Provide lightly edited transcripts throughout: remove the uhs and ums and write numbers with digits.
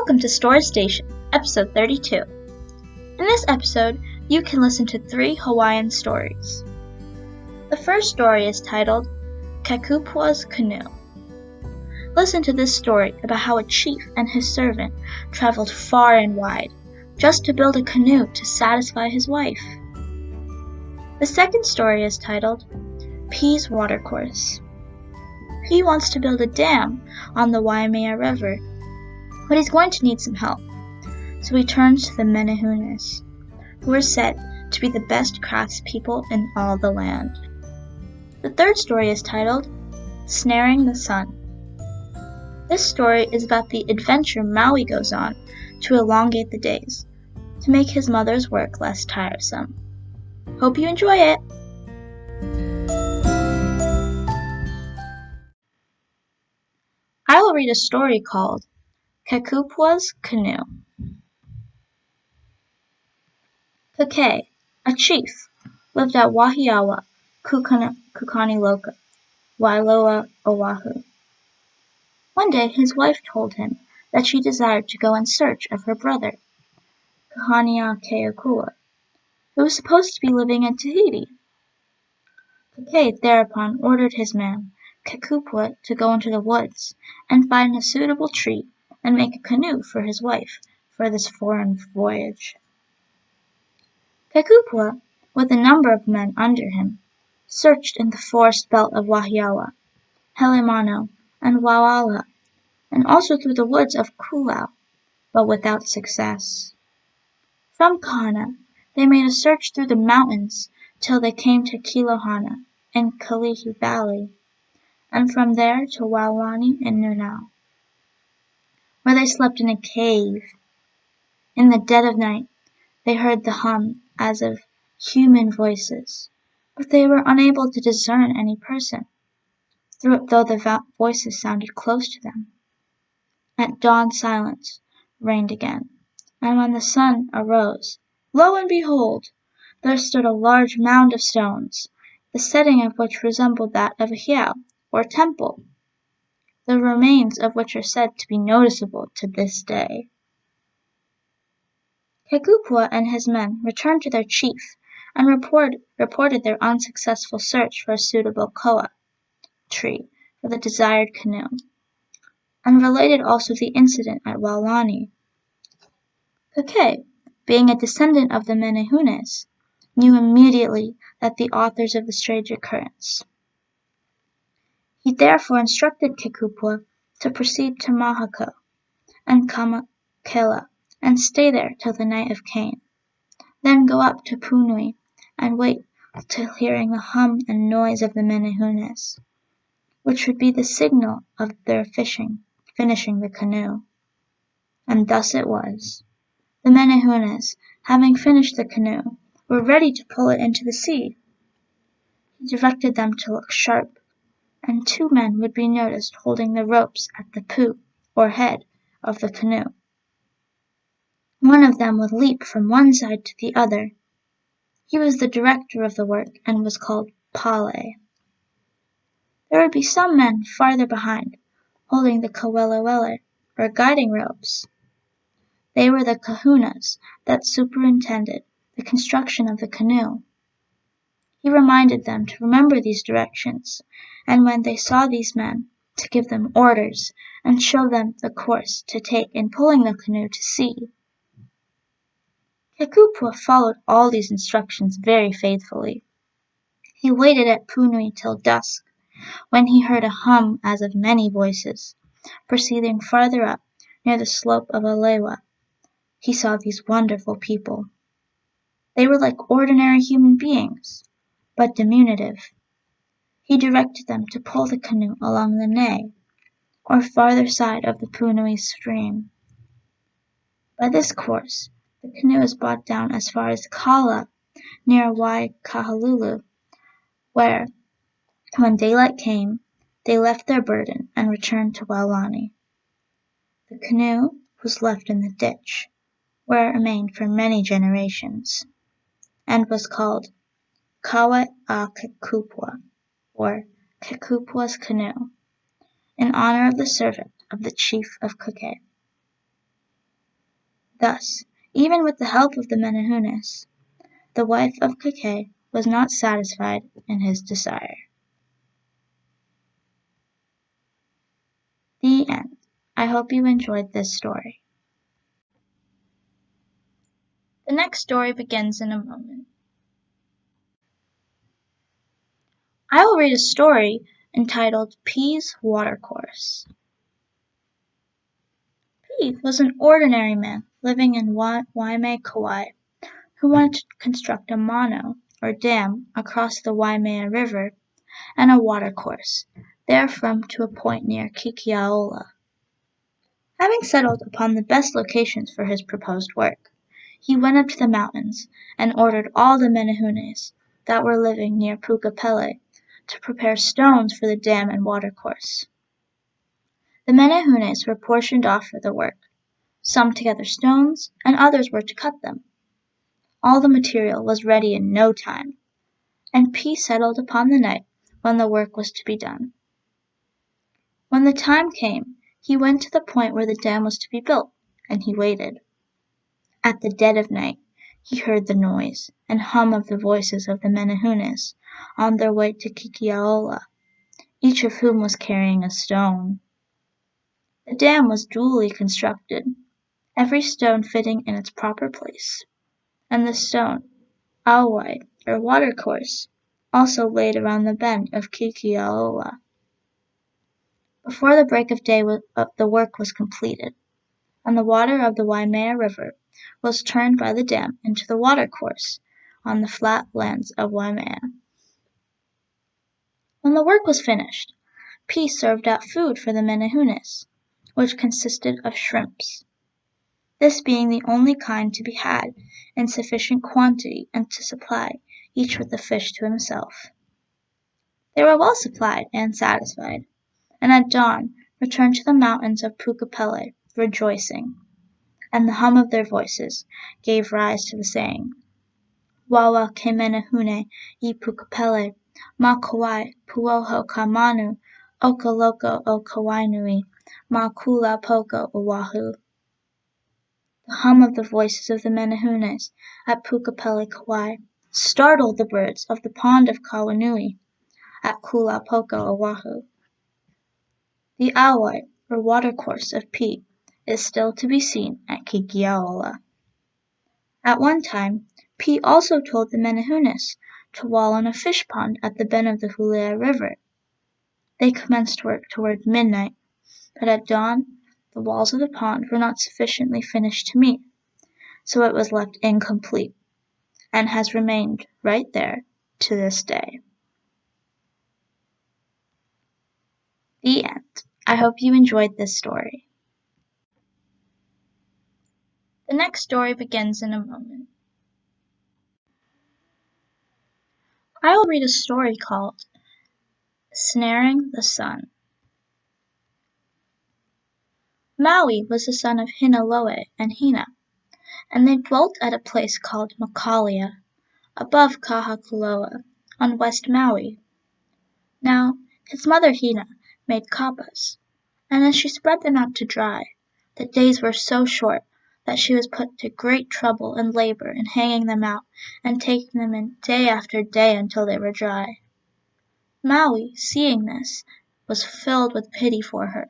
Welcome to Story Station, episode 32. In this episode, you can listen to 3 Hawaiian stories. The first story is titled Kakoopwas Canoe. Listen to this story about how a chief and his servant traveled far and wide just to build a canoe to satisfy his wife. The second story is titled P's Watercourse. P wants to build a dam on the Waimea River, but he's going to need some help. So he turns to the Menehunes, who are said to be the best craftspeople in all the land. The third story is titled Snaring the Sun. This story is about the adventure Maui goes on to elongate the days, to make his mother's work less tiresome. Hope you enjoy it! I will read a story called Kakoopwas Canoe. Kekupua, a chief, lived at Wahiawa, Kukaniloka, Wailoa, Oahu. One day his wife told him that she desired to go in search of her brother, Kekupua, who was supposed to be living in Tahiti. Kekupua thereupon ordered his man, Kekupua, to go into the woods and find a suitable tree and make a canoe for his wife for this foreign voyage. Kekupua, with a number of men under him, searched in the forest belt of Wahiawa, Helemano, and Wauala, and also through the woods of Kulau, but without success. From Kahana, they made a search through the mountains till they came to Kilohana in Kalihi Valley, and from there to Waolani in Nunau, where they slept in a cave. In the dead of night, they heard the hum as of human voices, but they were unable to discern any person, though the voices sounded close to them. At dawn silence reigned again, and when the sun arose, lo and behold, there stood a large mound of stones, the setting of which resembled that of a heiau, or temple, the remains of which are said to be noticeable to this day. Kekupua and his men returned to their chief and reported their unsuccessful search for a suitable koa tree for the desired canoe, and related also the incident at Waolani. Kekupua, being a descendant of the Menehunes, knew immediately that the authors of the strange occurrence. He therefore instructed Kekupua to proceed to Mahako and Kamakela and stay there till the night of Cain, then go up to Punui and wait till hearing the hum and noise of the Menehunes, which would be the signal of their finishing the canoe. And thus it was. The Menehunes, having finished the canoe, were ready to pull it into the sea. He directed them to look sharp, and 2 men would be noticed holding the ropes at the poop, or head, of the canoe. One of them would leap from one side to the other. He was the director of the work and was called Pale. There would be some men farther behind, holding the kawelewele, or guiding ropes. They were the kahunas that superintended the construction of the canoe. He reminded them to remember these directions, and when they saw these men, to give them orders and show them the course to take in pulling the canoe to sea. Kekupua followed all these instructions very faithfully. He waited at Punui till dusk, when he heard a hum as of many voices. Proceeding farther up, near the slope of Alewa, he saw these wonderful people. They were like ordinary human beings, but diminutive. He directed them to pull the canoe along the Ne, or farther side of the Punui stream. By this course, the canoe was brought down as far as Kala, near Waikahalulu, where, when daylight came, they left their burden and returned to Waolani. The canoe was left in the ditch, where it remained for many generations, and was called Kawe a Kekupua, or Kakoopwas Canoe, in honor of the servant of the chief of Kekupua. Thus, even with the help of the Menehunes, the wife of Keke was not satisfied in his desire. The end. I hope you enjoyed this story. The next story begins in a moment. I will read a story entitled P's Watercourse. P was an ordinary man living in Waimea, Kauai, who wanted to construct a mano, or dam, across the Waimea River and a watercourse, therefrom to a point near Kekiaola. Having settled upon the best locations for his proposed work, he went up to the mountains and ordered all the Menehunes that were living near Pukapele to prepare stones for the dam and watercourse. The Menehunes were portioned off for the work. Some to gather stones, and others were to cut them. All the material was ready in no time, and P settled upon the night when the work was to be done. When the time came, he went to the point where the dam was to be built, and he waited. At the dead of night, he heard the noise and hum of the voices of the Menehunes on their way to Kekiaola, each of whom was carrying a stone. The dam was duly constructed, every stone fitting in its proper place, and the stone, auai, or watercourse, also laid around the bend of Kekiaola. Before the break of day the work was completed, and the water of the Waimea River was turned by the dam into the watercourse on the flat lands of Waimea. When the work was finished, P served out food for the Menehunes, which consisted of shrimps, this being the only kind to be had in sufficient quantity and to supply each with a fish to himself. They were well supplied and satisfied, and at dawn returned to the mountains of Pukapele, rejoicing, and the hum of their voices gave rise to the saying, Wawa ke Menehune I Pukapele, ma Kauai puoho ka manu, oka loko o Kawainui, ma kula poko Oahu. The hum of the voices of the Menehunes at Pukapele, Kauai, startled the birds of the pond of Kawanui at Kula Poko, Oahu. The auai, or watercourse of P, is still to be seen at Kekiaola. At one time, P also told the Menehunes to wall in a fish pond at the bend of the Hulea River. They commenced work toward midnight, but at dawn the walls of the pond were not sufficiently finished to meet, so it was left incomplete, and has remained right there to this day. The end. I hope you enjoyed this story. The next story begins in a moment. I will read a story called Snaring the Sun. Maui was the son of Hinaloe and Hina, and they dwelt at a place called Makalia, above Kahakuloa, on West Maui. Now, his mother Hina made kapas, and as she spread them out to dry, the days were so short that she was put to great trouble and labor in hanging them out and taking them in day after day until they were dry. Maui, seeing this, was filled with pity for her,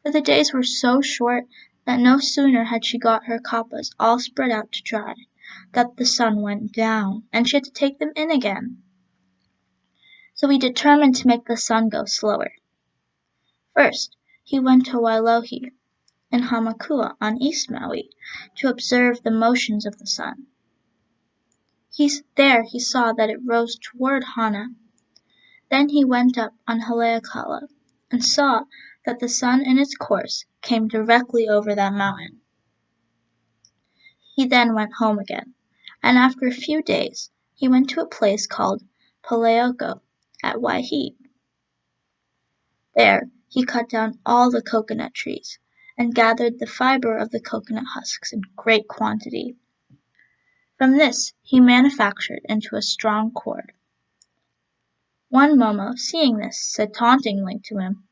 for the days were so short that no sooner had she got her kapas all spread out to dry that the sun went down, and she had to take them in again. So he determined to make the sun go slower. First, he went to Wailohi, in Hamakua on East Maui, to observe the motions of the sun. There he saw that it rose toward Hana. Then he went up on Haleakala, and saw that the sun in its course came directly over that mountain. He then went home again, and after a few days he went to a place called Paleoko at Waihi. There he cut down all the coconut trees, and gathered the fiber of the coconut husks in great quantity. From this he manufactured into a strong cord. One Momo, seeing this, said tauntingly to him,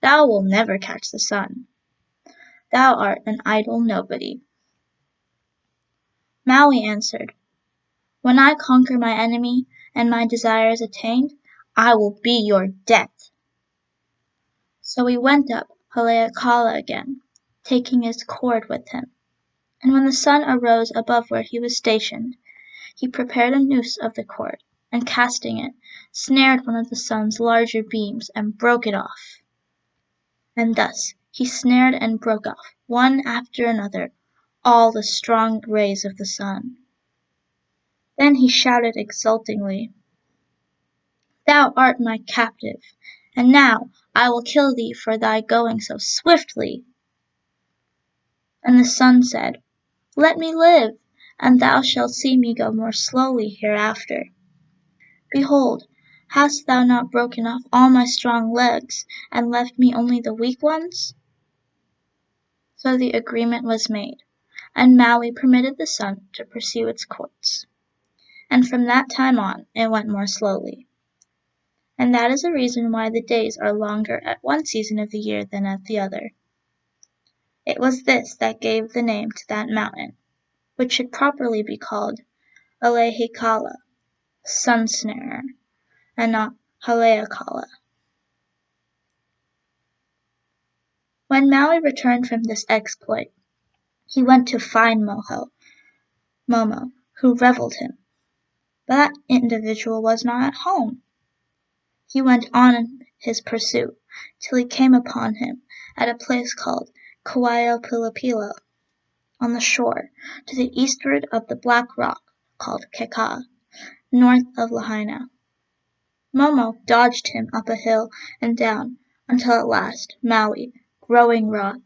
"Thou wilt never catch the sun. Thou art an idle nobody." Maui answered, "When I conquer my enemy and my desire is attained, I will be your death." So he went up Haleakala again, taking his cord with him. And when the sun arose above where he was stationed, he prepared a noose of the cord, and casting it, snared one of the sun's larger beams and broke it off. And thus he snared and broke off, one after another, all the strong rays of the sun. Then he shouted exultingly, "Thou art my captive, and now I will kill thee for thy going so swiftly." And the sun said, "Let me live, and thou shalt see me go more slowly hereafter. Behold, hast thou not broken off all my strong legs, and left me only the weak ones?" So the agreement was made, and Maui permitted the sun to pursue its course. And from that time on it went more slowly. And that is the reason why the days are longer at one season of the year than at the other. It was this that gave the name to that mountain, which should properly be called Alehekala, sun snarer, and not Haleakala. When Maui returned from this exploit, he went to find Momo, who reviled him. But that individual was not at home. He went on his pursuit till he came upon him at a place called Kauaopilopilo, on the shore, to the eastward of the black rock called Keka, north of Lahaina. Momo dodged him up a hill and down, until at last Maui, growing wroth,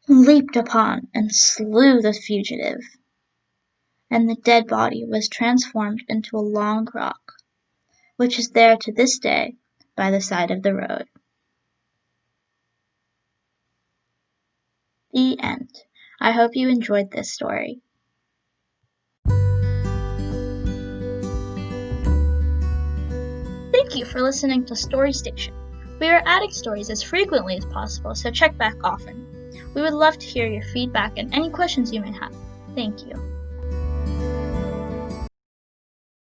leaped upon and slew the fugitive, and the dead body was transformed into a long rock, which is there to this day by the side of the road. The end. I hope you enjoyed this story. Thank you for listening to Story Station. We are adding stories as frequently as possible, so check back often. We would love to hear your feedback and any questions you may have. Thank you.